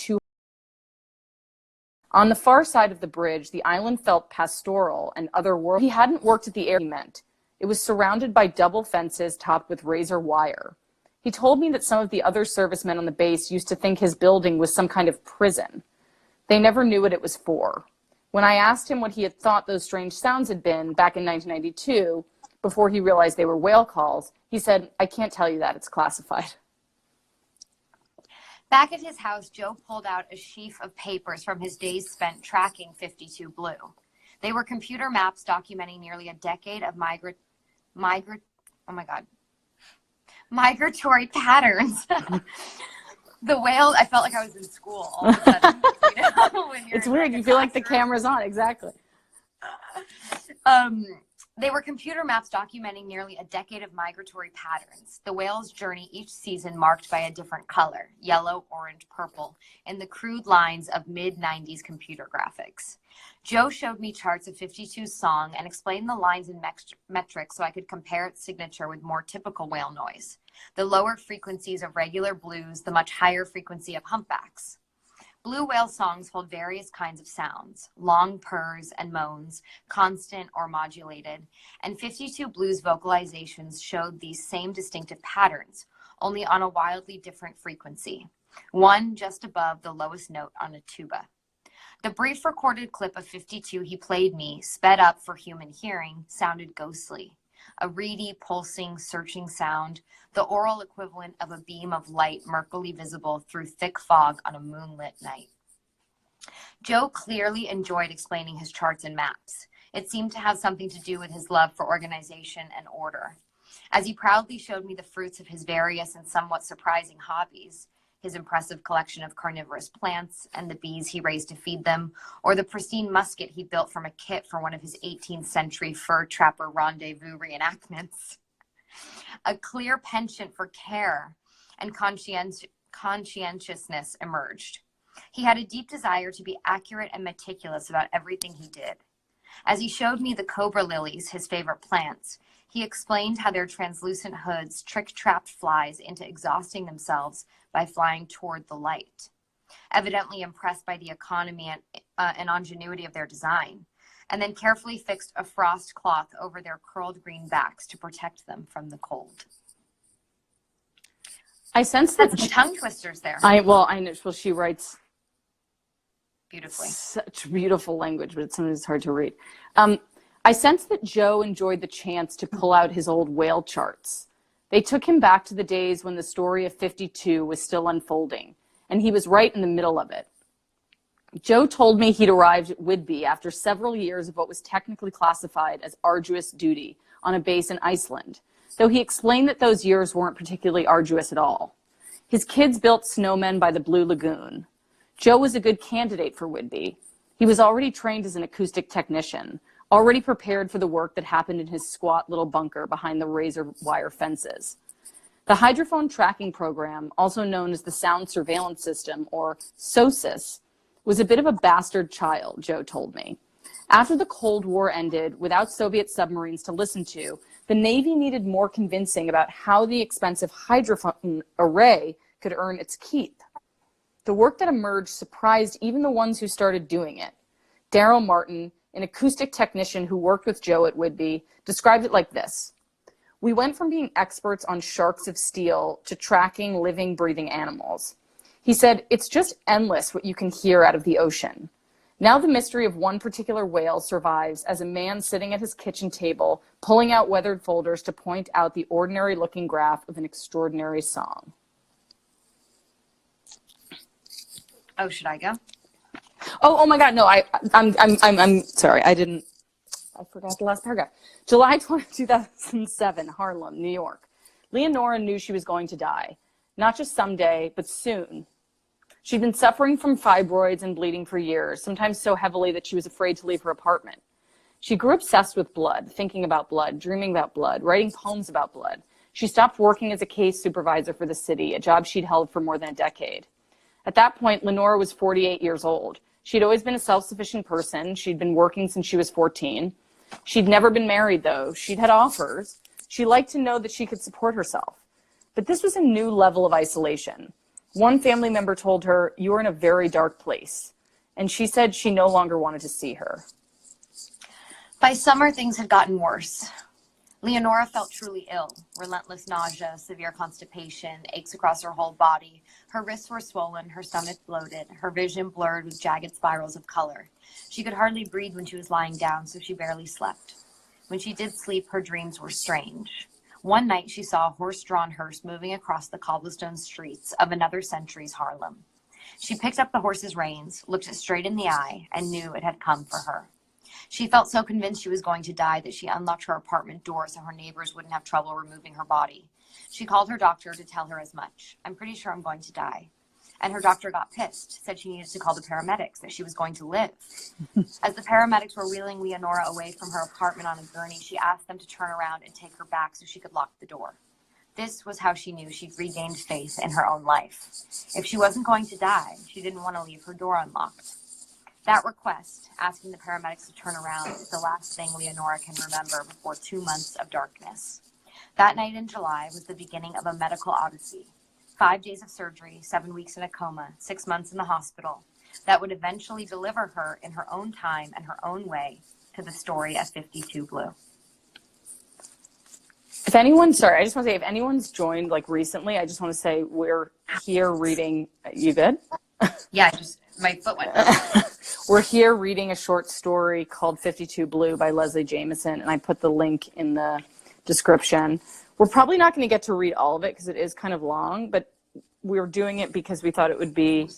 too. On the far side of the bridge, the island felt pastoral and otherworldly. He hadn't worked at the area he meant. It was surrounded by double fences topped with razor wire. He told me that some of the other servicemen on the base used to think his building was some kind of prison. They never knew what it was for. When I asked him what he had thought those strange sounds had been back in 1992, before he realized they were whale calls, he said, "I can't tell you that, it's classified." Back at his house, Joe pulled out a sheaf of papers from his days spent tracking 52 Blue. They were computer maps documenting nearly a decade of migratory patterns. The whales, I felt like I was in school all of a sudden. You know, when you're it's weird, you feel like the camera's on, exactly. They were computer maps documenting nearly a decade of migratory patterns. The whale's journey each season marked by a different color, yellow, orange, purple, in the crude lines of mid-90s computer graphics. Joe showed me charts of 52's song and explained the lines in metrics so I could compare its signature with more typical whale noise. The lower frequencies of regular blues, the much higher frequency of humpbacks. Blue whale songs hold various kinds of sounds, long purrs and moans, constant or modulated, and 52 Blue's vocalizations showed these same distinctive patterns, only on a wildly different frequency, one just above the lowest note on a tuba. The brief recorded clip of 52 he played me, sped up for human hearing, sounded ghostly. A reedy, pulsing, searching sound, the oral equivalent of a beam of light murkily visible through thick fog on a moonlit night. Joe clearly enjoyed explaining his charts and maps. It seemed to have something to do with his love for organization and order. As he proudly showed me the fruits of his various and somewhat surprising hobbies, his impressive collection of carnivorous plants and the bees he raised to feed them, or the pristine musket he built from a kit for one of his 18th century fur trapper rendezvous reenactments. A clear penchant for care and conscientiousness emerged. He had a deep desire to be accurate and meticulous about everything he did. As he showed me the cobra lilies, his favorite plants, he explained how their translucent hoods trick-trapped flies into exhausting themselves by flying toward the light. Evidently impressed by the economy and ingenuity of their design, and then carefully fixed a frost cloth over their curled green backs to protect them from the cold. I sense that some tongue twisters there. I know. Well, she writes beautifully. Such beautiful language, but sometimes it's hard to read. I sense that Joe enjoyed the chance to pull out his old whale charts. They took him back to the days when the story of 52 was still unfolding, and he was right in the middle of it. Joe told me he'd arrived at Whidbey after several years of what was technically classified as arduous duty on a base in Iceland, though he explained that those years weren't particularly arduous at all. His kids built snowmen by the Blue Lagoon. Joe was a good candidate for Whidbey. He was already trained as an acoustic technician, already prepared for the work that happened in his squat little bunker behind the razor wire fences. The hydrophone tracking program, also known as the Sound Surveillance System, or SOSUS, was a bit of a bastard child, Joe told me. After the Cold War ended, without Soviet submarines to listen to, the Navy needed more convincing about how the expensive hydrophone array could earn its keep. The work that emerged surprised even the ones who started doing it. Daryl Martin, an acoustic technician who worked with Joe at Whidbey, described it like this. We went from being experts on sharks of steel to tracking living, breathing animals. He said, it's just endless what you can hear out of the ocean. Now the mystery of one particular whale survives as a man sitting at his kitchen table, pulling out weathered folders to point out the ordinary-looking graph of an extraordinary song. Oh, should I go? Oh my God, no, I'm sorry, I forgot the last paragraph. July 20, 2007, Harlem, New York. Leonora knew she was going to die. Not just someday, but soon. She'd been suffering from fibroids and bleeding for years, sometimes so heavily that she was afraid to leave her apartment. She grew obsessed with blood, thinking about blood, dreaming about blood, writing poems about blood. She stopped working as a case supervisor for the city, a job she'd held for more than a decade. At that point, Lenora was 48 years old. She'd always been a self-sufficient person. She'd been working since she was 14. She'd never been married, though. She'd had offers. She liked to know that she could support herself. But this was a new level of isolation. One family member told her, "You are in a very dark place." And she said she no longer wanted to see her. By summer, things had gotten worse. Leonora felt truly ill. Relentless nausea, severe constipation, aches across her whole body. Her wrists were swollen, her stomach bloated, her vision blurred with jagged spirals of color. She could hardly breathe when she was lying down, so she barely slept. When she did sleep, her dreams were strange. One night, she saw a horse-drawn hearse moving across the cobblestone streets of another century's Harlem. She picked up the horse's reins, looked it straight in the eye, and knew it had come for her. She felt so convinced she was going to die that she unlocked her apartment door so her neighbors wouldn't have trouble removing her body. She called her doctor to tell her as much. "I'm pretty sure I'm going to die." And her doctor got pissed, said she needed to call the paramedics, that she was going to live. As the paramedics were wheeling Leonora away from her apartment on a gurney, she asked them to turn around and take her back so she could lock the door. This was how she knew she'd regained faith in her own life. If she wasn't going to die, she didn't want to leave her door unlocked. That request, asking the paramedics to turn around, is the last thing Leonora can remember before 2 months of darkness. That night in July was the beginning of a medical odyssey. 5 days of surgery, 7 weeks in a coma, 6 months in the hospital, that would eventually deliver her in her own time and her own way to the story of 52 Blue. If anyone, sorry, I just want to say, if anyone's joined like recently, I just want to say we're here reading, you good? Yeah, my foot went up. We're here reading a short story called 52 Blue by Leslie Jameson, and I put the link in the description. We're probably not going to get to read all of it because it is kind of long, but we're doing it because we thought it would be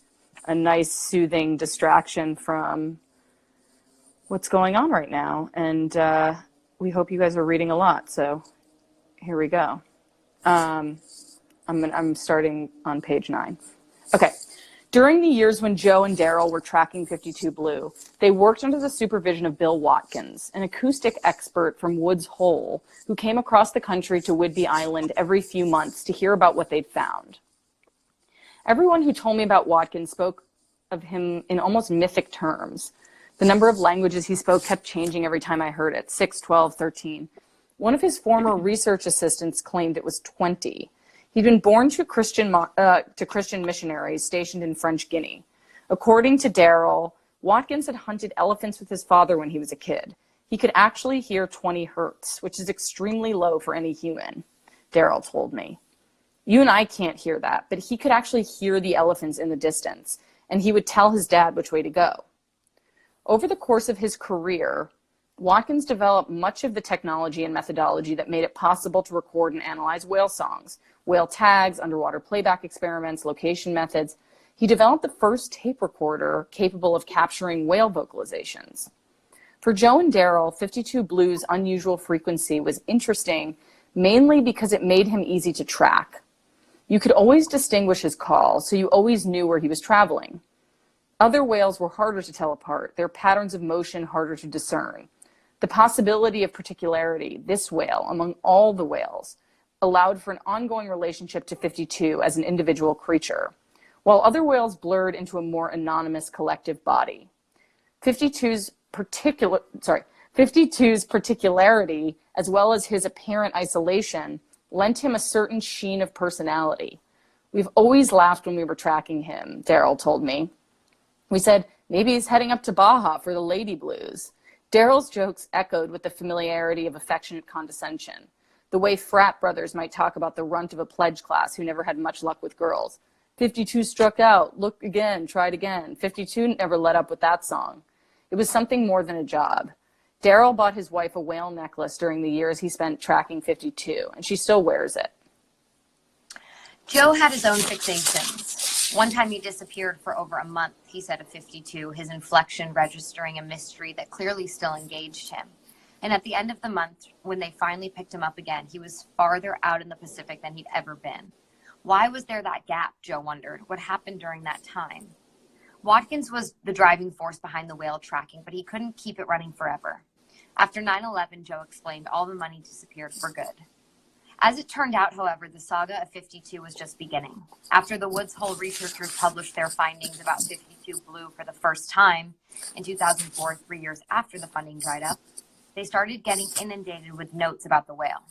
a nice, soothing distraction from what's going on right now. And we hope you guys are reading a lot, so here we go. I'm starting on page 9. Okay. During the years when Joe and Daryl were tracking 52 Blue, they worked under the supervision of Bill Watkins, an acoustic expert from Woods Hole, who came across the country to Whidbey Island every few months to hear about what they'd found. Everyone who told me about Watkins spoke of him in almost mythic terms. The number of languages he spoke kept changing every time I heard it, 6, 12, 13. One of his former research assistants claimed it was 20. He'd been born to Christian missionaries stationed in French Guinea. According to Daryl, Watkins had hunted elephants with his father when he was a kid. He could actually hear 20 hertz, which is extremely low for any human, Daryl told me. You and I can't hear that, but he could actually hear the elephants in the distance, and he would tell his dad which way to go. Over the course of his career, Watkins developed much of the technology and methodology that made it possible to record and analyze whale songs, whale tags, underwater playback experiments, location methods. He developed the first tape recorder capable of capturing whale vocalizations. For Joe and Daryl, 52 Blue's unusual frequency was interesting mainly because it made him easy to track. You could always distinguish his call, so you always knew where he was traveling. Other whales were harder to tell apart, their patterns of motion harder to discern. The possibility of particularity, this whale, among all the whales, allowed for an ongoing relationship to 52 as an individual creature, while other whales blurred into a more anonymous collective body. 52's particularity, as well as his apparent isolation, lent him a certain sheen of personality. We've always laughed when we were tracking him, Daryl told me. We said, maybe he's heading up to Baja for the Lady Blues. Daryl's jokes echoed with the familiarity of affectionate condescension, the way frat brothers might talk about the runt of a pledge class who never had much luck with girls. 52 struck out, look again, tried again. 52 never let up with that song. It was something more than a job. Daryl bought his wife a whale necklace during the years he spent tracking 52, and she still wears it. Joe had his own fixations. One time he disappeared for over a month, he said of 52, his inflection registering a mystery that clearly still engaged him. And at the end of the month, when they finally picked him up again, he was farther out in the Pacific than he'd ever been. Why was there that gap, Joe wondered? What happened during that time? Watkins was the driving force behind the whale tracking, but he couldn't keep it running forever. After 9/11, Joe explained all the money disappeared for good. As it turned out, however, the saga of 52 was just beginning. After the Woods Hole researchers published their findings about 52 Blue for the first time in 2004, 3 years after the funding dried up, they started getting inundated with notes about the whale.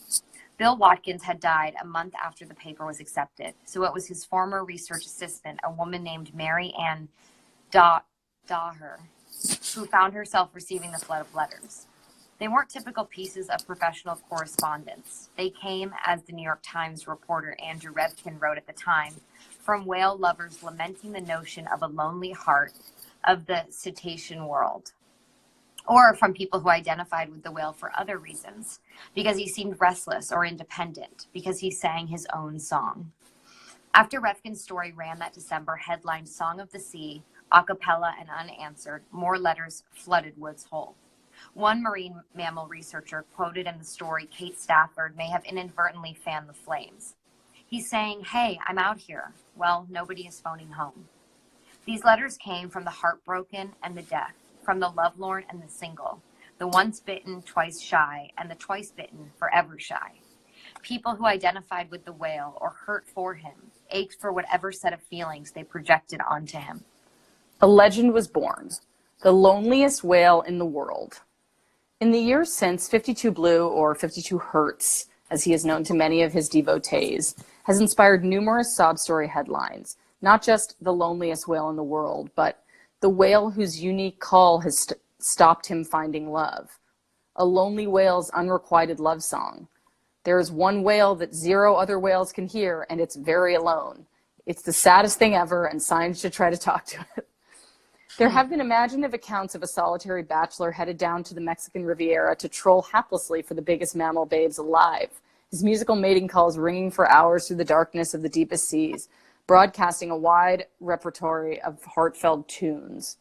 Bill Watkins had died a month after the paper was accepted, so it was his former research assistant, a woman named Mary Ann Daher, who found herself receiving the flood of letters. They weren't typical pieces of professional correspondence. They came, as the New York Times reporter Andrew Revkin wrote at the time, from whale lovers lamenting the notion of a lonely heart of the cetacean world, or from people who identified with the whale for other reasons, because he seemed restless or independent, because he sang his own song. After Revkin's story ran that December, headlined Song of the Sea, a cappella and unanswered, more letters flooded Woods Hole. One marine mammal researcher quoted in the story Kate Stafford may have inadvertently fanned the flames. He's saying, "Hey, I'm out here." Well, nobody is phoning home. These letters came from the heartbroken and the deaf, from the lovelorn and the single, the once bitten, twice shy, and the twice bitten, forever shy. People who identified with the whale or hurt for him, ached for whatever set of feelings they projected onto him. A legend was born, the loneliest whale in the world. In the years since, 52 Blue, or 52 Hertz, as he is known to many of his devotees, has inspired numerous sob story headlines, not just the loneliest whale in the world, but the whale whose unique call has stopped him finding love, a lonely whale's unrequited love song. There is one whale that 0 other whales can hear, and it's very alone. It's the saddest thing ever, and science should try to talk to it. There have been imaginative accounts of a solitary bachelor headed down to the Mexican Riviera to troll haplessly for the biggest mammal babes alive, his musical mating calls ringing for hours through the darkness of the deepest seas, broadcasting a wide repertory of heartfelt tunes.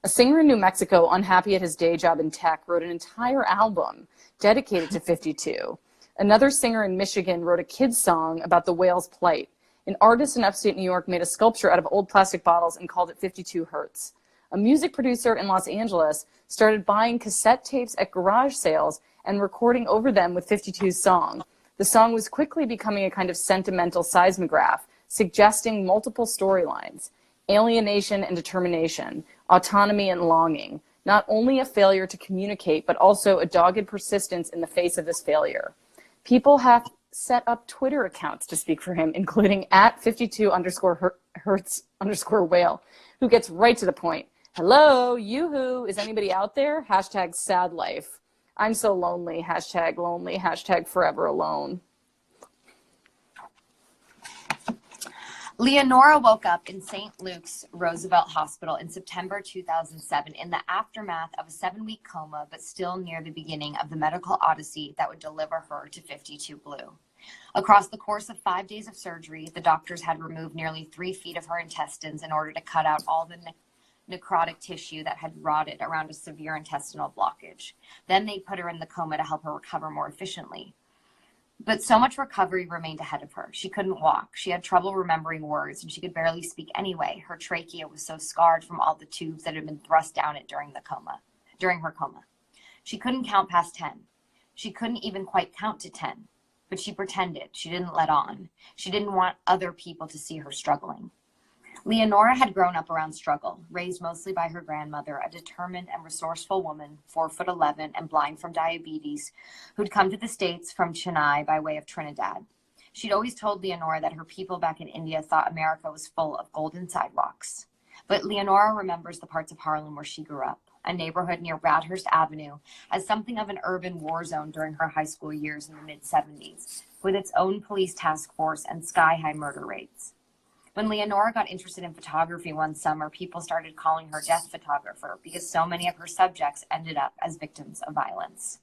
A singer in New Mexico, unhappy at his day job in tech, wrote an entire album dedicated to 52. Another singer in Michigan wrote a kid's song about the whale's plight. An artist in upstate New York made a sculpture out of old plastic bottles and called it 52 Hertz. A music producer in Los Angeles started buying cassette tapes at garage sales and recording over them with 52's song. The song was quickly becoming a kind of sentimental seismograph, suggesting multiple storylines: alienation and determination, autonomy and longing, not only a failure to communicate, but also a dogged persistence in the face of this failure. People have set up Twitter accounts to speak for him, including at 52_Hertz_whale, who gets right to the point. Hello, yoo-hoo, is anybody out there? Hashtag sad life. I'm so lonely, hashtag lonely, hashtag forever alone. Leonora woke up in St. Luke's Roosevelt Hospital in September 2007 in the aftermath of a 7-week coma, but still near the beginning of the medical odyssey that would deliver her to 52 Blue. Across the course of 5 days of surgery, the doctors had removed nearly 3 feet of her intestines in order to cut out all the necrotic tissue that had rotted around a severe intestinal blockage. Then they put her in the coma to help her recover more efficiently. But so much recovery remained ahead of her. She couldn't walk. She had trouble remembering words, and she could barely speak anyway. Her trachea was so scarred from all the tubes that had been thrust down it during her coma. She couldn't count past 10. She couldn't even quite count to 10. But she pretended. She didn't let on. She didn't want other people to see her struggling. Leonora had grown up around struggle, raised mostly by her grandmother, a determined and resourceful woman, 4'11" and blind from diabetes, who'd come to the States from Chennai by way of Trinidad. She'd always told Leonora that her people back in India thought America was full of golden sidewalks. But Leonora remembers the parts of Harlem where she grew up, a neighborhood near Bradhurst Avenue, as something of an urban war zone during her high school years in the mid-70s, with its own police task force and sky-high murder rates. When Leonora got interested in photography one summer, people started calling her death photographer because so many of her subjects ended up as victims of violence.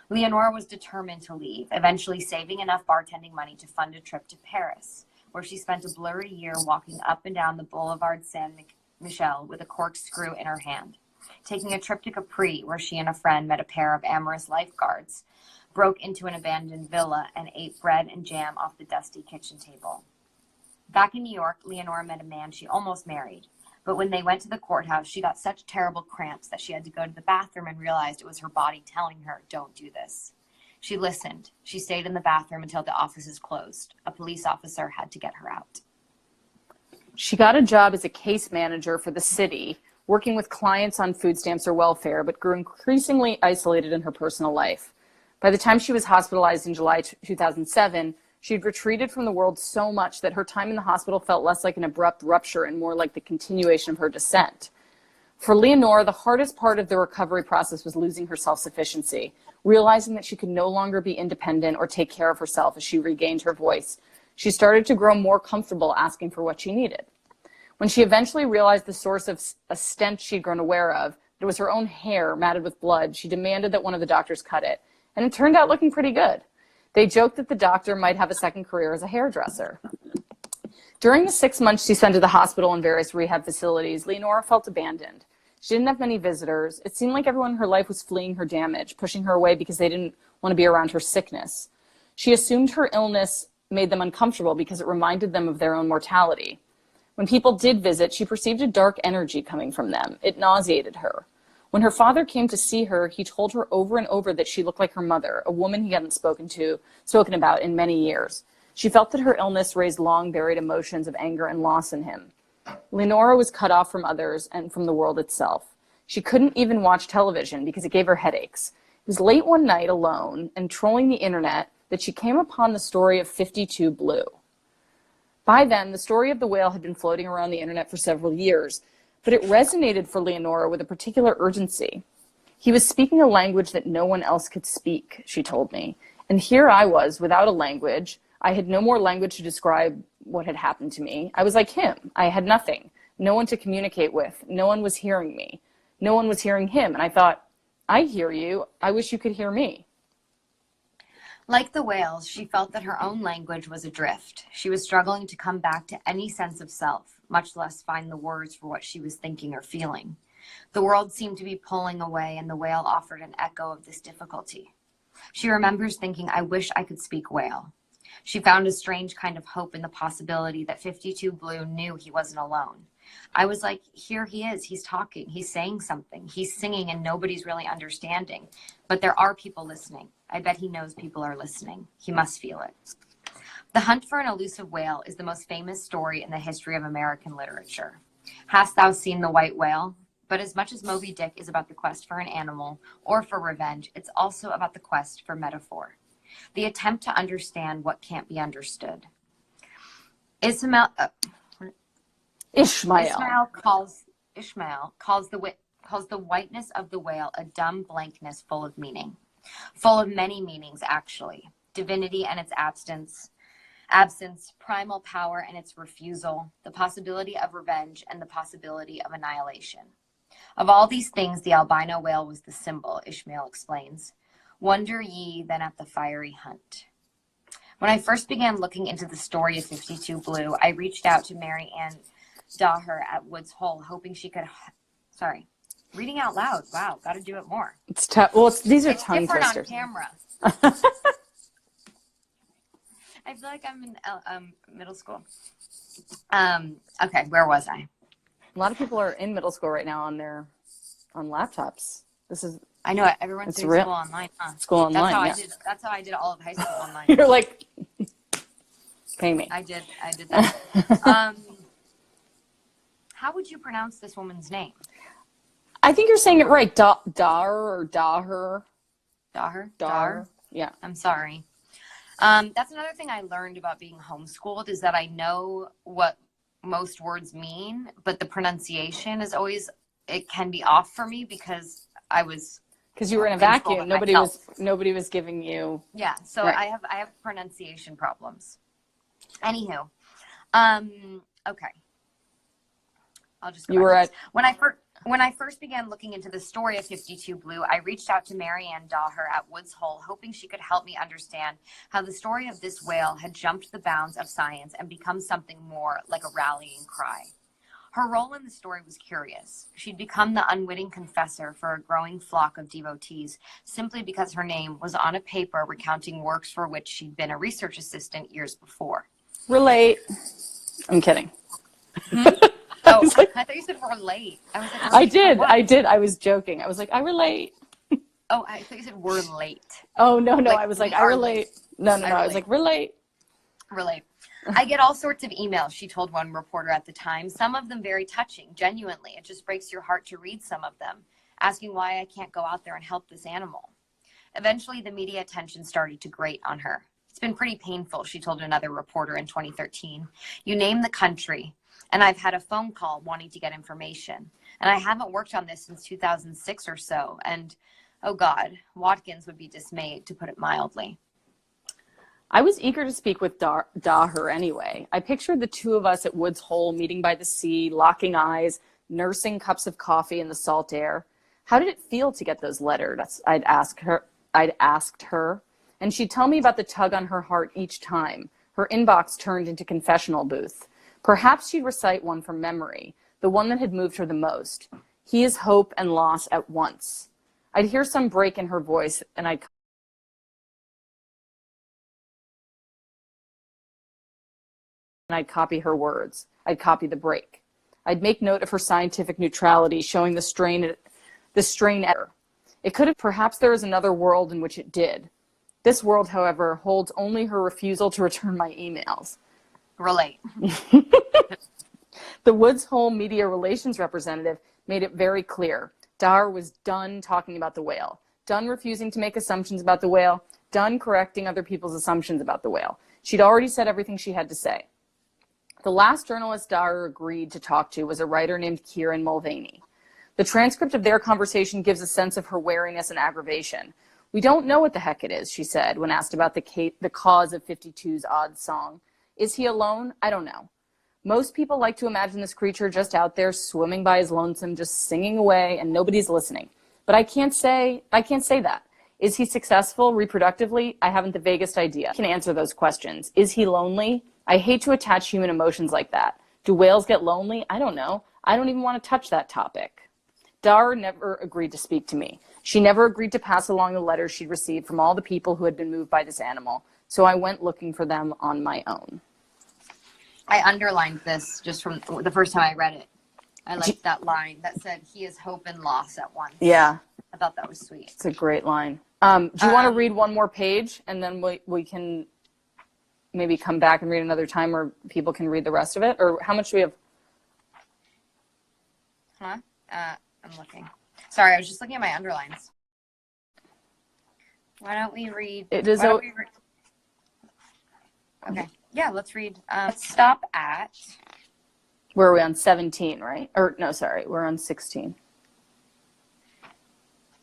Leonora was determined to leave, eventually saving enough bartending money to fund a trip to Paris, where she spent a blurry year walking up and down the Boulevard Saint-Michel with a corkscrew in her hand, taking a trip to Capri, where she and a friend met a pair of amorous lifeguards, broke into an abandoned villa, and ate bread and jam off the dusty kitchen table. Back in New York, Leonora met a man she almost married, but when they went to the courthouse, she got such terrible cramps that she had to go to the bathroom and realized it was her body telling her, "Don't do this." She listened. She stayed in the bathroom until the offices closed. A police officer had to get her out. She got a job as a case manager for the city, working with clients on food stamps or welfare, but grew increasingly isolated in her personal life. By the time she was hospitalized in July 2007, she'd retreated from the world so much that her time in the hospital felt less like an abrupt rupture and more like the continuation of her descent. For Leonora, the hardest part of the recovery process was losing her self-sufficiency, realizing that she could no longer be independent or take care of herself as she regained her voice. She started to grow more comfortable asking for what she needed. When she eventually realized the source of a stent she'd grown aware of, it was her own hair matted with blood, she demanded that one of the doctors cut it, and it turned out looking pretty good. They joked that the doctor might have a second career as a hairdresser. During the 6 months she spent at the hospital and various rehab facilities, Leonora felt abandoned. She didn't have many visitors. It seemed like everyone in her life was fleeing her damage, pushing her away because they didn't want to be around her sickness. She assumed her illness made them uncomfortable because it reminded them of their own mortality. When people did visit, she perceived a dark energy coming from them. It nauseated her. When her father came to see her, he told her over and over that she looked like her mother, a woman he hadn't spoken about in many years. She felt that her illness raised long-buried emotions of anger and loss in him. Leonora was cut off from others and from the world itself. She couldn't even watch television because it gave her headaches. It was late one night alone and trolling the internet that she came upon the story of 52 Blue. By then, the story of the whale had been floating around the internet for several years, but it resonated for Leonora with a particular urgency. He was speaking a language that no one else could speak, she told me. And here I was, without a language. I had no more language to describe what had happened to me. I was like him. I had nothing. No one to communicate with. No one was hearing me. No one was hearing him. And I thought, I hear you. I wish you could hear me. Like the whales, she felt that her own language was adrift. She was struggling to come back to any sense of self, much less find the words for what she was thinking or feeling. The world seemed to be pulling away, and the whale offered an echo of this difficulty. She remembers thinking, I wish I could speak whale. She found a strange kind of hope in the possibility that 52 Blue knew he wasn't alone. I was like, here he is. He's talking. He's saying something. He's singing, and nobody's really understanding. But there are people listening. I bet he knows people are listening. He must feel it. The hunt for an elusive whale is the most famous story in the history of American literature. Hast thou seen the white whale? But as much as Moby Dick is about the quest for an animal or for revenge, it's also about the quest for metaphor. The attempt to understand what can't be understood. Ishmael calls the whiteness of the whale a dumb blankness full of meaning, full of many meanings actually. Divinity and its absence, primal power and its refusal, the possibility of revenge and the possibility of annihilation. Of all these things, the albino whale was the symbol, Ishmael explains. Wonder ye then at the fiery hunt. When I first began looking into the story of 52 Blue, I reached out to Mary Ann Daher at Woods Hole, hoping she could, reading out loud. Wow, got to do it more. It's tough. Well, these are tongue different twisters. On camera. I feel like I'm in middle school. Okay, where was I? A lot of people are in middle school right now on laptops. I know it. Everyone's doing school online, huh? School online. That's how I did all of high school online. You're like, pay me. I did that. How would you pronounce this woman's name? I think you're saying it right. Daher. Daher? Yeah. I'm sorry. That's another thing I learned about being homeschooled is that I know what most words mean, but the pronunciation is always, it can be off for me because you were in a vacuum. Nobody was giving you. Yeah. So right. I have pronunciation problems. Anywho. Okay. I'll just go When I first began looking into the story of 52 Blue, I reached out to Mary Ann Daher at Woods Hole, hoping she could help me understand how the story of this whale had jumped the bounds of science and become something more like a rallying cry. Her role in the story was curious. She'd become the unwitting confessor for a growing flock of devotees simply because her name was on a paper recounting works for which she'd been a research assistant years before. Relate. I'm kidding. Oh, I thought you said relate. I was like, I did. I was joking. I was like, I relate. Oh, I thought you said we're late. Oh, no. I was like, I relate. No. I was like, relate. Relate. I get all sorts of emails, she told one reporter at the time, some of them very touching, genuinely. It just breaks your heart to read some of them, asking why I can't go out there and help this animal. Eventually, the media attention started to grate on her. It's been pretty painful, she told another reporter in 2013. You name the country, and I've had a phone call wanting to get information. And I haven't worked on this since 2006 or so. And, oh God, Watkins would be dismayed, to put it mildly. I was eager to speak with Daher anyway. I pictured the two of us at Woods Hole, meeting by the sea, locking eyes, nursing cups of coffee in the salt air. How did it feel to get those letters? I'd asked her, and she'd tell me about the tug on her heart each time. Her inbox turned into confessional booth. Perhaps she'd recite one from memory, the one that had moved her the most. He is hope and loss at once. I'd hear some break in her voice, and I'd copy her words. I'd copy the break. I'd make note of her scientific neutrality, showing the strain at her. It could have, perhaps there is another world in which it did. This world, however, holds only her refusal to return my emails. Relate. The Woods Hole media relations representative made it very clear. Daher was done talking about the whale, done refusing to make assumptions about the whale, done correcting other people's assumptions about the whale. She'd already said everything she had to say. The last journalist Daher agreed to talk to was a writer named Kieran Mulvaney. The transcript of their conversation gives a sense of her wariness and aggravation. We don't know what the heck it is, she said, when asked about the cause of 52's odd song. Is he alone? I don't know. Most people like to imagine this creature just out there swimming by his lonesome, just singing away, and nobody's listening. But I can't say that. Is he successful reproductively? I haven't the vaguest idea. I can answer those questions. Is he lonely? I hate to attach human emotions like that. Do whales get lonely? I don't know. I don't even want to touch that topic. Daher never agreed to speak to me. She never agreed to pass along the letters she'd received from all the people who had been moved by this animal. So I went looking for them on my own. I underlined this just from the first time I read it. I liked that line that said, he is hope and loss at once. Yeah. I thought that was sweet. It's a great line. Do you want to read one more page, and then we can maybe come back and read another time, or people can read the rest of it? Or how much do we have? Huh? I'm looking. Sorry, I was just looking at my underlines. Why don't we read? Okay. Yeah, let's read. Let's stop at. Where are we on 17, right? Or no, sorry, we're on 16.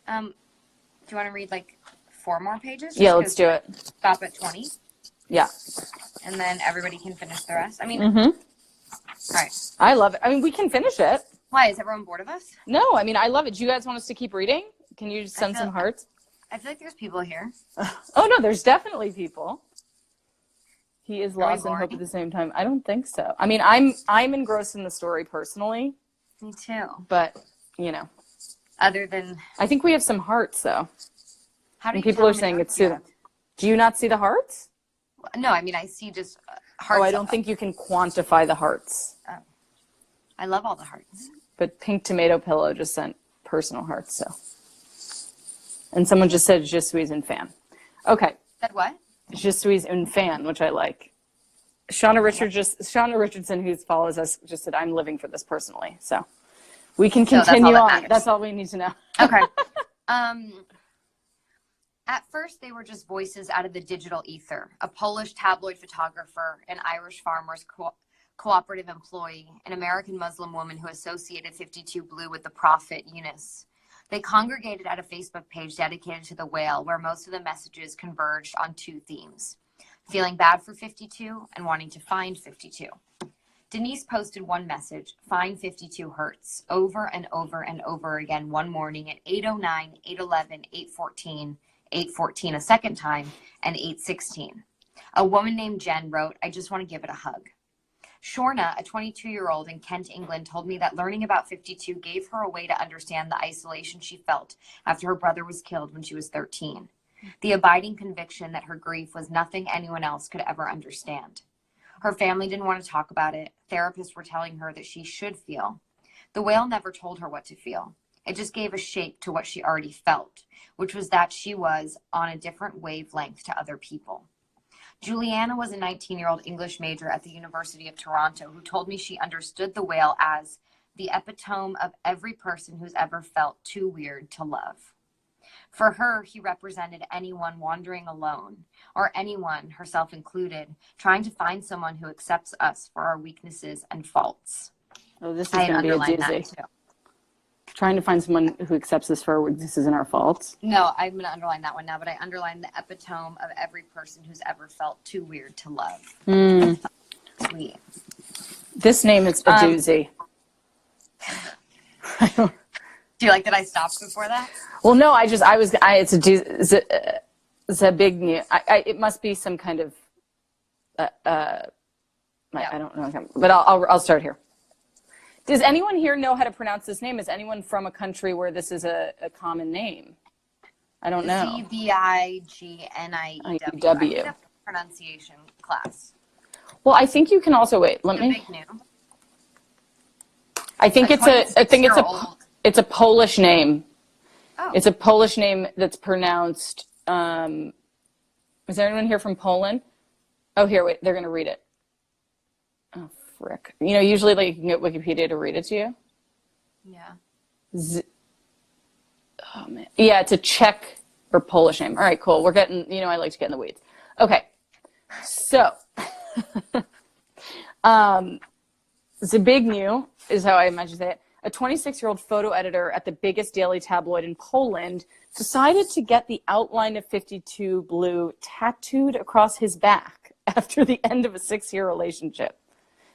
Do you want to read like 4 more pages? Yeah, let's do it. Stop at 20. Yeah. And then everybody can finish the rest. I mean, all right. I love it. I mean, we can finish it. Why? Is everyone bored of us? No, I mean, I love it. Do you guys want us to keep reading? Can you just send some hearts? I feel like there's people here. Oh, no, there's definitely people. He is lost in hope at the same time. I don't think so. I mean, I'm engrossed in the story personally. Me too. But, you know. Other than. I think we have some hearts, though. How do you people are saying it's soothing. Do you not see the hearts? No, I mean, I see just hearts. Oh, I don't think you can quantify the hearts. Oh. I love all the hearts. But Pink Tomato Pillow just sent personal hearts, so. And someone just said, Je suis un fan. Okay. Said what? Je suis un fan, which I like. Shauna Richardson, who follows us, just said, I'm living for this personally. So we can continue on. That's all we need to know. Okay. At first, they were just voices out of the digital ether. A Polish tabloid photographer, an Irish farmer's cooperative employee, an American Muslim woman who associated 52 Blue with the prophet Yunus. They congregated at a Facebook page dedicated to the whale, where most of the messages converged on 2 themes: feeling bad for 52 and wanting to find 52. Denise posted one message, find 52 hurts, over and over and over again one morning at 8:09, 8:11, 8:14, 8:14 a second time, and 8:16. A woman named Jen wrote, I just want to give it a hug. Shorna, a 22-year-old in Kent, England, told me that learning about 52 gave her a way to understand the isolation she felt after her brother was killed when she was 13. The abiding conviction that her grief was nothing anyone else could ever understand. Her family didn't want to talk about it. Therapists were telling her that she should feel. The whale never told her what to feel. It just gave a shape to what she already felt, which was that she was on a different wavelength to other people. Juliana was a 19-year-old English major at the University of Toronto who told me she understood the whale as the epitome of every person who's ever felt too weird to love. For her, he represented anyone wandering alone, or anyone, herself included, trying to find someone who accepts us for our weaknesses and faults. Oh, this is I going to be a underlined that doozy. too. Trying to find someone who accepts us for our weaknesses and our faults. No, I'm going to underline that one now, but I underlined the epitome of every person who's ever felt too weird to love. Sweet. This name is a doozy. Do you like that I stopped before that? Well, no, it's a doozy. It's a big new. It must be some kind of. I don't know, but I'll start here. Does anyone here know how to pronounce this name? Is anyone from a country where this is a common name? I don't know. Zbigniew. Pronunciation class. Well, I think you can also wait. Let me. I think it's a Polish name. Oh. It's a Polish name that's pronounced. Is there anyone here from Poland? Oh, here, wait. They're going to read it. Oh, frick. You know, usually like you can get Wikipedia to read it to you. Yeah. Oh, man. Yeah, it's a Czech or Polish name. All right, cool. We're getting, I like to get in the weeds. Okay. So, Zbigniew is how I imagine it. A 26-year-old photo editor at the biggest daily tabloid in Poland decided to get the outline of 52 Blue tattooed across his back after the end of a 6-year relationship.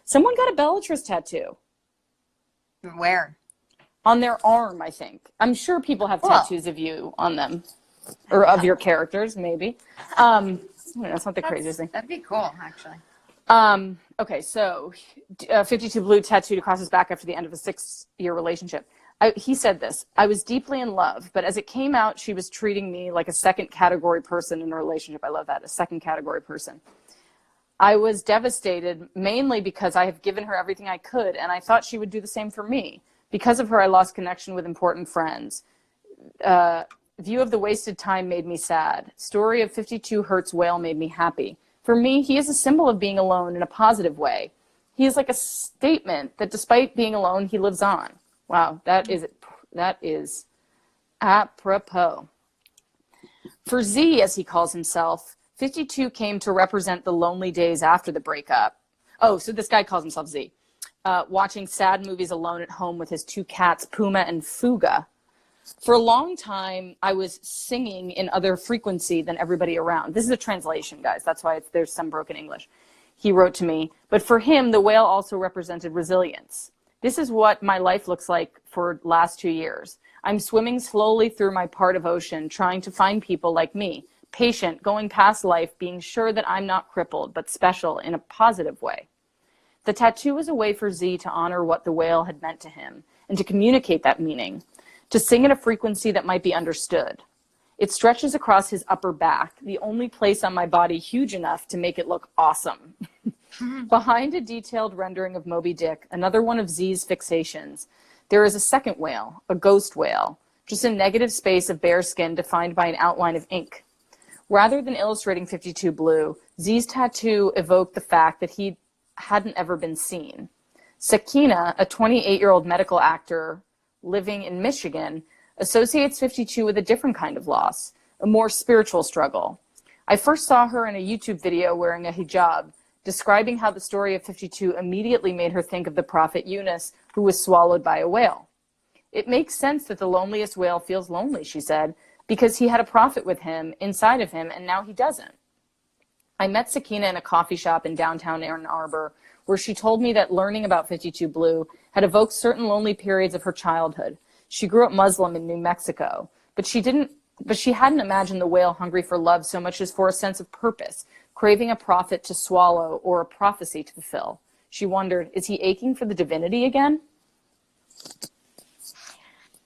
Someone got a Bellatrix tattoo. Where? On their arm, I think. I'm sure people have tattoos of you on them. Or of your characters, maybe. That's not the craziest thing. That'd be cool, actually. Okay, so 52 Blue tattooed across his back after the end of a 6-year relationship. He said this: I was deeply in love, but as it came out, she was treating me like a second category person in a relationship. I love that, a second category person. I was devastated, mainly because I have given her everything I could, and I thought she would do the same for me. Because of her, I lost connection with important friends. View of the wasted time made me sad. Story of 52 Hertz whale made me happy. For me, he is a symbol of being alone in a positive way. He is like a statement that despite being alone, he lives on. Wow, that is apropos. For Z, as he calls himself, 52 came to represent the lonely days after the breakup. Oh, so this guy calls himself Z. Watching sad movies alone at home with his 2 cats, Puma and Fuga. For a long time, I was singing in other frequency than everybody around. This is a translation, guys. That's why there's some broken English. He wrote to me. But for him, the whale also represented resilience. This is what my life looks like for the last 2 years. I'm swimming slowly through my part of ocean, trying to find people like me, patient, going past life, being sure that I'm not crippled, but special in a positive way. The tattoo was a way for Z to honor what the whale had meant to him and to communicate that meaning, to sing at a frequency that might be understood. It stretches across his upper back, the only place on my body huge enough to make it look awesome. Behind a detailed rendering of Moby Dick, another one of Z's fixations, there is a second whale, a ghost whale, just a negative space of bare skin defined by an outline of ink. Rather than illustrating 52 Blue, Z's tattoo evoked the fact that he hadn't ever been seen. Sakina, a 28-year-old medical actor living in Michigan, associates 52 with a different kind of loss, a more spiritual struggle. I first saw her in a YouTube video wearing a hijab, describing how the story of 52 immediately made her think of the prophet Yunus, who was swallowed by a whale. It makes sense that the loneliest whale feels lonely, she said, because he had a prophet with him, inside of him, and now he doesn't. I met Sakina in a coffee shop in downtown Ann Arbor, where she told me that learning about 52 Blue had evoked certain lonely periods of her childhood. She grew up Muslim in New Mexico, but she hadn't imagined the whale hungry for love so much as for a sense of purpose, craving a prophet to swallow or a prophecy to fulfill. She wondered, is he aching for the divinity again?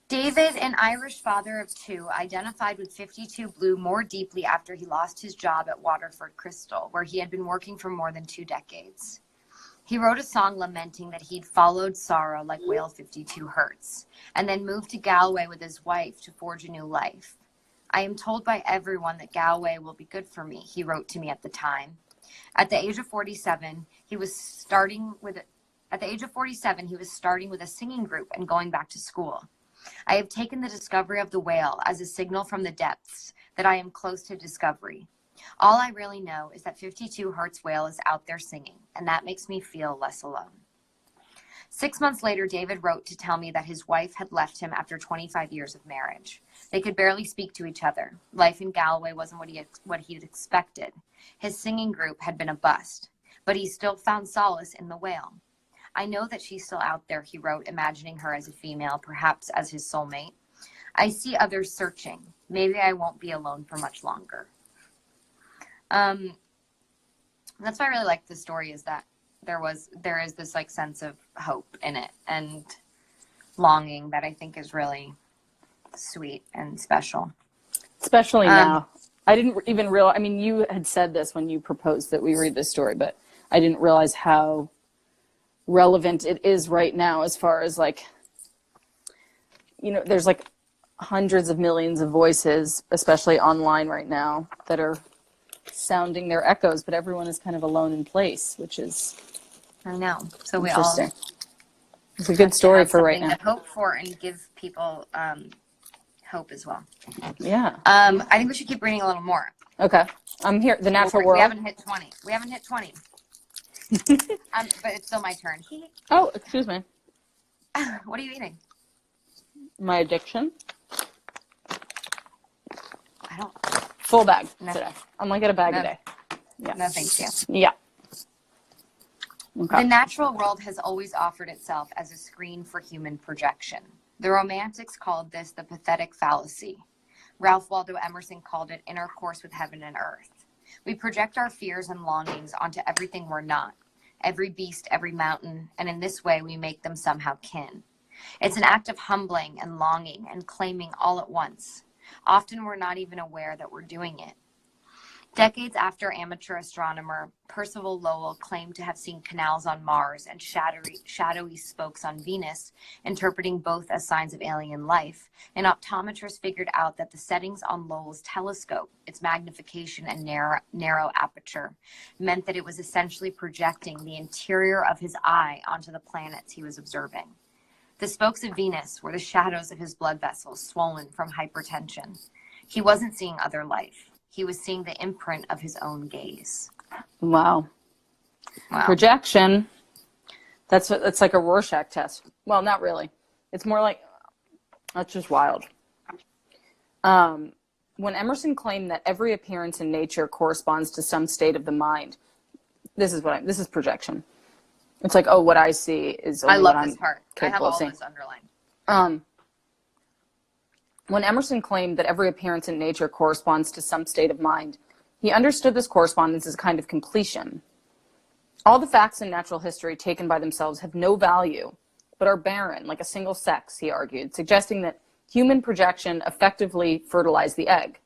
David, an Irish father of 2, identified with 52 Blue more deeply after he lost his job at Waterford Crystal, where he had been working for more than 2 decades. He wrote a song lamenting that he'd followed sorrow like whale 52 Hertz, and then moved to Galway with his wife to forge a new life. I am told by everyone that Galway will be good for me, he wrote to me at the time. At the age of 47, he was starting with a singing group and going back to school. I have taken the discovery of the whale as a signal from the depths that I am close to discovery. All I really know is that 52 Hertz whale is out there singing, and that makes me feel less alone. 6 months later, David wrote to tell me that his wife had left him after 25 years of marriage. They could barely speak to each other. Life in Galway wasn't what he'd expected. His singing group had been a bust, but he still found solace in the whale. I know that she's still out there, he wrote, imagining her as a female, perhaps as his soulmate. I see others searching. Maybe I won't be alone for much longer. That's why I really like the story, is that there is this like sense of hope in it and longing that I think is really sweet and special. Especially now. I didn't even realize, I mean, you had said this when you proposed that we read this story, but I didn't realize how relevant it is right now, as far as like, you know, there's like hundreds of millions of voices, especially online right now, that are sounding their echoes, but everyone is kind of alone in place, which is, I know. So we all interesting. It's a good story for right now. To hope for and give people hope as well. Yeah. I think we should keep reading a little more. Okay. I'm here. The Natural World. We haven't hit 20. But it's still my turn. Oh, excuse me. What are you eating? My addiction. I don't. Full bag No. today. I'm gonna get a bag No. a day. Yeah. No, thank you. Yeah. Okay. The natural world has always offered itself as a screen for human projection. The Romantics called this the pathetic fallacy. Ralph Waldo Emerson called it intercourse with heaven and earth. We project our fears and longings onto everything we're not, every beast, every mountain, and in this way we make them somehow kin. It's an act of humbling and longing and claiming all at once. Often we're not even aware that we're doing it. Decades after amateur astronomer Percival Lowell claimed to have seen canals on Mars and shadowy spokes on Venus, interpreting both as signs of alien life, an optometrist figured out that the settings on Lowell's telescope, its magnification and narrow aperture, meant that it was essentially projecting the interior of his eye onto the planets he was observing. The spokes of Venus were the shadows of his blood vessels swollen from hypertension. He wasn't seeing other life. He was seeing the imprint of his own gaze. Wow. Projection. That's like a Rorschach test. Well, not really. It's more like, that's just wild. When Emerson claimed that every appearance in nature corresponds to some state of the mind, this is projection. It's like, oh, what I see is only what I'm capable of seeing. I have all this underlined. When Emerson claimed that every appearance in nature corresponds to some state of mind, he understood this correspondence as a kind of completion. All the facts in natural history taken by themselves have no value, but are barren, like a single sex, he argued, suggesting that human projection effectively fertilized the egg.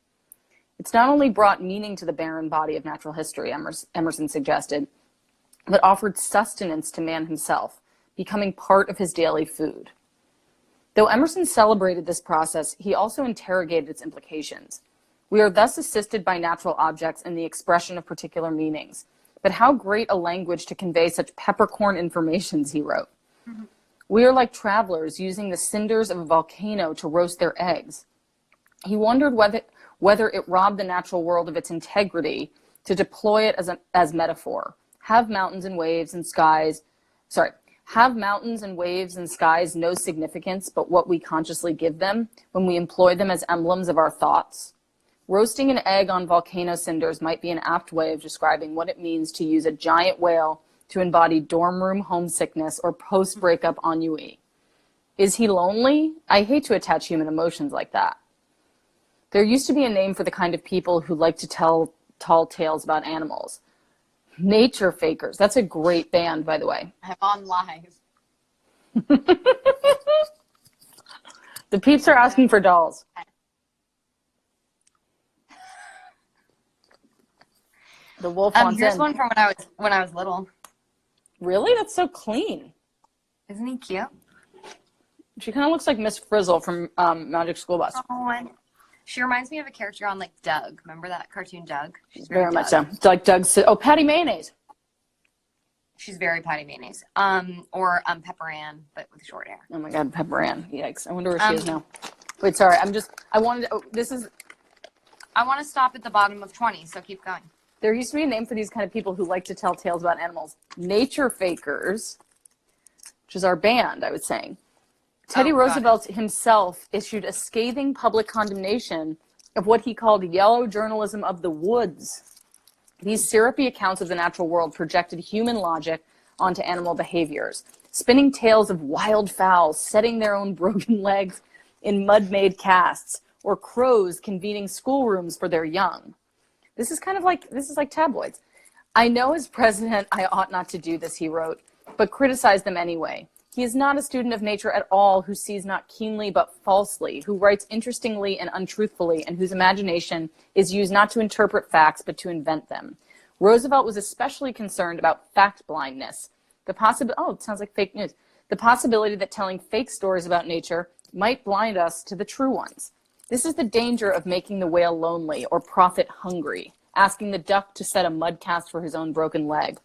It's not only brought meaning to the barren body of natural history, Emerson suggested, but offered sustenance to man himself, becoming part of his daily food. Though Emerson celebrated this process, he also interrogated its implications. We are thus assisted by natural objects in the expression of particular meanings. But how great a language to convey such peppercorn informations, he wrote. Mm-hmm. We are like travelers using the cinders of a volcano to roast their eggs. He wondered whether it robbed the natural world of its integrity to deploy it as metaphor. Have mountains and waves and skies no significance but what we consciously give them when we employ them as emblems of our thoughts? Roasting an egg on volcano cinders might be an apt way of describing what it means to use a giant whale to embody dorm room homesickness or post-breakup ennui. Is he lonely? I hate to attach human emotions like that. There used to be a name for the kind of people who like to tell tall tales about animals. Nature Fakers. That's a great band, by the way. I'm on live. The peeps are asking for dolls. The wolf wants here's in. One from when I was little. Really? That's so clean. Isn't he cute? She kind of looks like Miss Frizzle from Magic School Bus. Oh, and she reminds me of a character on like Doug. Remember that cartoon Doug? She's very much so. It's like Doug. Oh, Patty Mayonnaise. She's very Patty Mayonnaise. Or Pepper Ann, but with short hair. Oh my God, Pepper Ann. Yikes. I wonder where she is now. Wait, sorry. I want to stop at the bottom of 20, so keep going. There used to be a name for these kind of people who like to tell tales about animals. Nature fakers, which is our band, I was saying. Teddy Roosevelt himself issued a scathing public condemnation of what he called yellow journalism of the woods. These syrupy accounts of the natural world projected human logic onto animal behaviors, spinning tales of wild fowls setting their own broken legs in mud-made casts, or crows convening schoolrooms for their young. This is like tabloids. I know as president I ought not to do this, he wrote, but criticize them anyway. He is not a student of nature at all who sees not keenly but falsely, who writes interestingly and untruthfully, and whose imagination is used not to interpret facts but to invent them. Roosevelt was especially concerned about fact blindness. It sounds like fake news. The possibility that telling fake stories about nature might blind us to the true ones. This is the danger of making the whale lonely or profit hungry, asking the duck to set a mud cast for his own broken leg.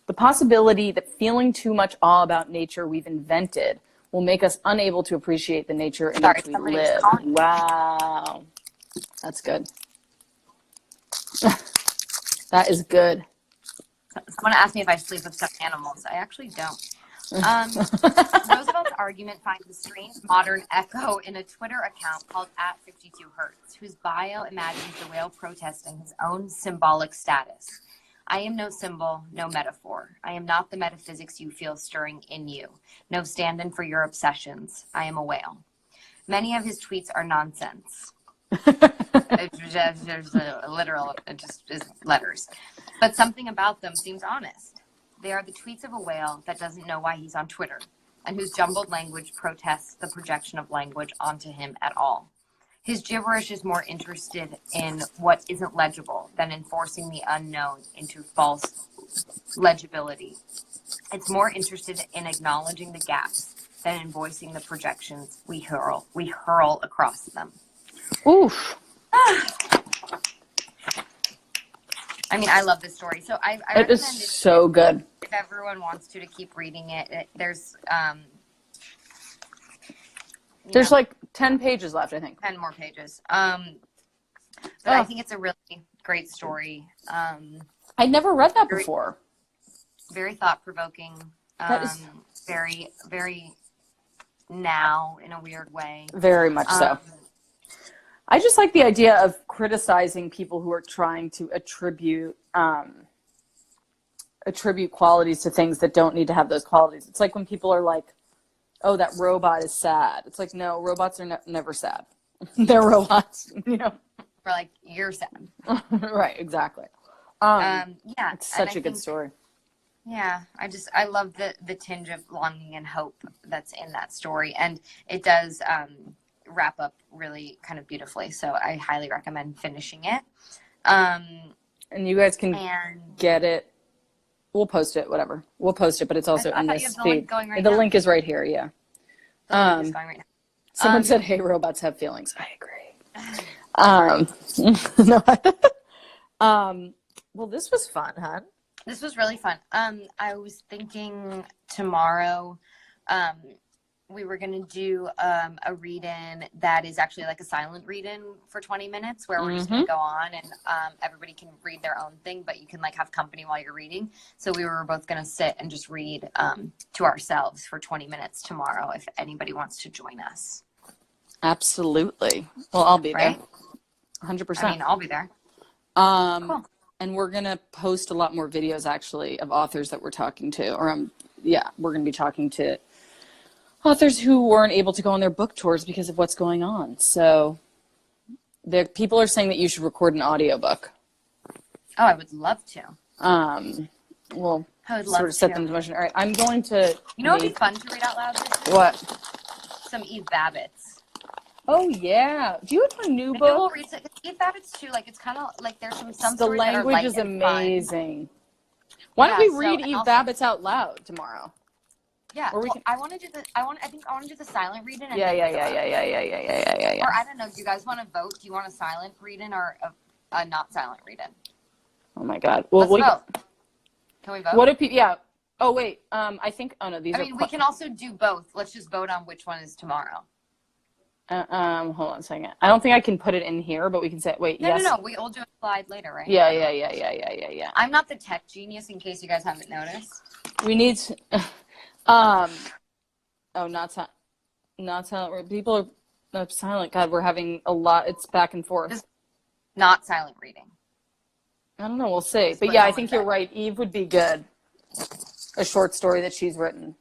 The possibility that feeling too much awe about nature we've invented will make us unable to appreciate the nature in which we live. Wow. That's good. That is good. Someone asked me if I sleep with stuffed animals. I actually don't. Roosevelt's argument finds a strange modern echo in a Twitter account called @52Hertz, whose bio imagines the whale protesting his own symbolic status. I am no symbol, no metaphor. I am not the metaphysics you feel stirring in you. No stand-in for your obsessions. I am a whale. Many of his tweets are nonsense. There's a literal, it just is letters. But something about them seems honest. They are the tweets of a whale that doesn't know why he's on Twitter, and whose jumbled language protests the projection of language onto him at all. His gibberish is more interested in what isn't legible than in forcing the unknown into false legibility. It's more interested in acknowledging the gaps than in voicing the projections we hurl across them. Oof. I mean, I love this story. So I it is so good. If everyone wants to keep reading it, there's like 10 pages left, I think. 10 more pages. But I think it's a really great story. I never read that before. Very thought-provoking. That is very, very now in a weird way. Very much so. I just like the idea of criticizing people who are trying to attribute qualities to things that don't need to have those qualities. It's like when people are like, oh, that robot is sad. It's like, no, robots are never sad. They're robots, you know. Or like, you're sad. Right, exactly. Yeah. It's such a good story. Yeah, I love the tinge of longing and hope that's in that story. And it does wrap up really kind of beautifully. So I highly recommend finishing it. And you guys can get it. We'll post it, whatever. We'll post it, but it's also in this feed. The link is right here, yeah. The link is going right now. Someone said, hey, robots have feelings. I agree. Well, this was fun, huh? This was really fun. I was thinking tomorrow we were going to do a read-in that is actually like a silent read-in for 20 minutes where we're just going to go on and everybody can read their own thing, but you can like have company while you're reading. So we were both going to sit and just read to ourselves for 20 minutes tomorrow if anybody wants to join us. Absolutely. Well, I'll be there. 100%. I mean, I'll be there. Cool. And we're going to post a lot more videos, actually, of authors that we're talking to. Or, we're going to be talking to authors who weren't able to go on their book tours because of what's going on. So people are saying that you should record an audiobook. Oh, I would love to. We'll sort of set them into motion. All right, I'm going to... You know what would be fun to read out loud? What? Some Eve Babbitt's. Oh, yeah. Do you have a new book? We'll read Eve Babbitt's too. Like, it's kind of like there's some the stories language that are is amazing. Why don't we read Eve Babbitt's out loud tomorrow? Yeah, or I want to do the. I want to do the silent reading. Yeah. Or I don't know. Do you guys want to vote? Do you want a silent reading or a not silent reading? Oh my God! Well, Let's vote. Can we vote? What if Oh, wait. I think, oh no, these are. We can also do both. Let's just vote on which one is tomorrow. Hold on a second. I don't think I can put it in here, but we can say, wait, yes. No. We all do a slide later, right? Yeah. I'm not the tech genius, in case you guys haven't noticed. We need to, not silent. People are silent. God, we're having a lot. It's back and forth. Not silent reading. I don't know. We'll see. But yeah, I think you're right. Eve would be good. A short story that she's written.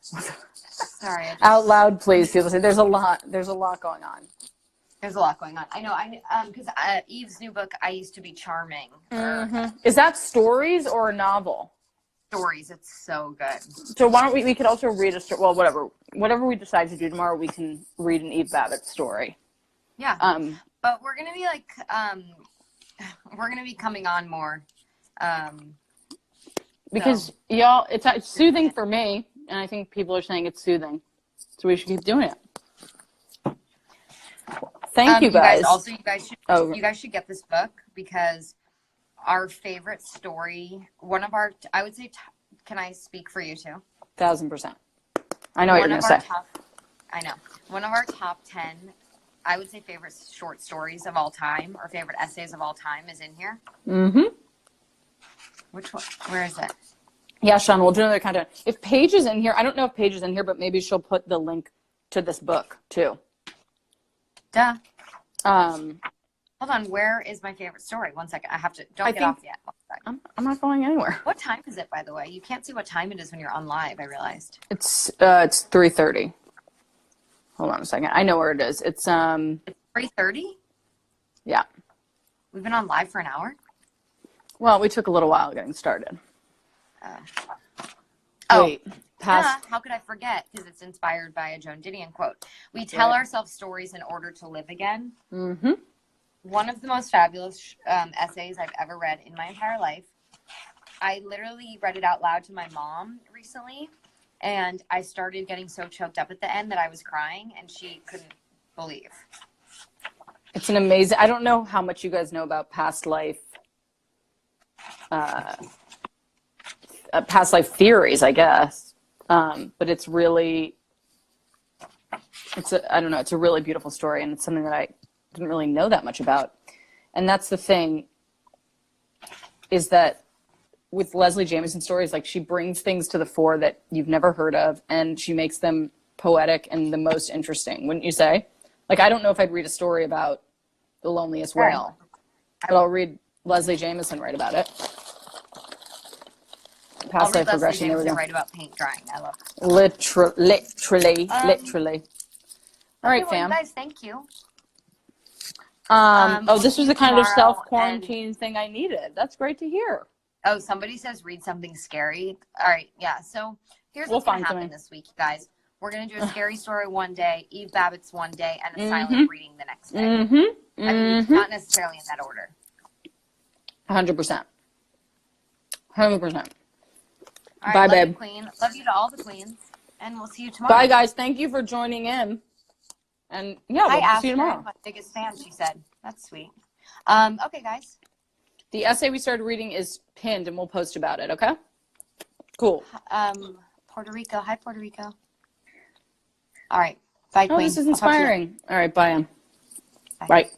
Sorry. Out loud, please. People say there's a lot going on. There's a lot going on. I know. Because Eve's new book, I Used to Be Charming. Is that stories or a novel? Stories. It's so good. So why don't we could also read a story. Well, whatever we decide to do tomorrow, we can read an Eve Babbitt story. Yeah. But we're gonna be like, we're gonna be coming on more. Because y'all, it's soothing for me, and I think people are saying it's soothing, so we should keep doing it. Thank you guys. You guys should get this book, because our favorite story, one of our, I would say, can I speak for you too? 1000%. I know what you're gonna say. I know. One of our top 10, I would say, favorite short stories of all time, or favorite essays of all time, is in here. Mm-hmm. Which one? Where is it? Yeah, Sean, we'll do another content. If Paige is in here, I don't know if Paige is in here, but maybe she'll put the link to this book too. Duh. Hold on. Where is my favorite story? One second. I have to. Don't get off yet. I'm not going anywhere. What time is it, by the way? You can't see what time it is when you're on live, I realized. It's 3:30. Hold on a second. I know where it is. It's 3:30? Yeah. We've been on live for an hour? Well, we took a little while getting started. Wait. How could I forget? Because it's inspired by a Joan Didion quote. We tell ourselves stories in order to live again. Mm-hmm. One of the most fabulous essays I've ever read in my entire life. I literally read it out loud to my mom recently, and I started getting so choked up at the end that I was crying, and she couldn't believe. It's an amazing, I don't know how much you guys know about past life theories, I guess. But it's really, it's a really beautiful story, and it's something that I didn't really know that much about. And that's the thing, is that with Leslie Jameson stories, like, she brings things to the fore that you've never heard of, and she makes them poetic and the most interesting, wouldn't you say? Like, I don't know if I'd read a story about the loneliest whale, but I'll read Leslie Jameson write about it. Past life regression. There we go. Write about paint drying. I love it. Literally. All right, fam. Guys, thank you. This was the kind of self-quarantine thing I needed. That's great to hear. Oh, somebody says read something scary. All right, yeah. So here's what's going to happen this week, guys. We're going to do a scary story one day, Eve Babbitt's one day, and a silent reading the next day. I mean, not necessarily in that order. 100%. 100%. All right, bye, love babe. You, Queen. Love you to all the queens, and we'll see you tomorrow. Bye, guys. Thank you for joining in. And yeah, we'll see you tomorrow. I'm my biggest fan, she said. That's sweet. Okay, guys. The essay we started reading is pinned, and we'll post about it, okay? Cool. Puerto Rico. Hi, Puerto Rico. All right. Bye, Queen. Oh, this is inspiring. All right, bye, Em. Bye.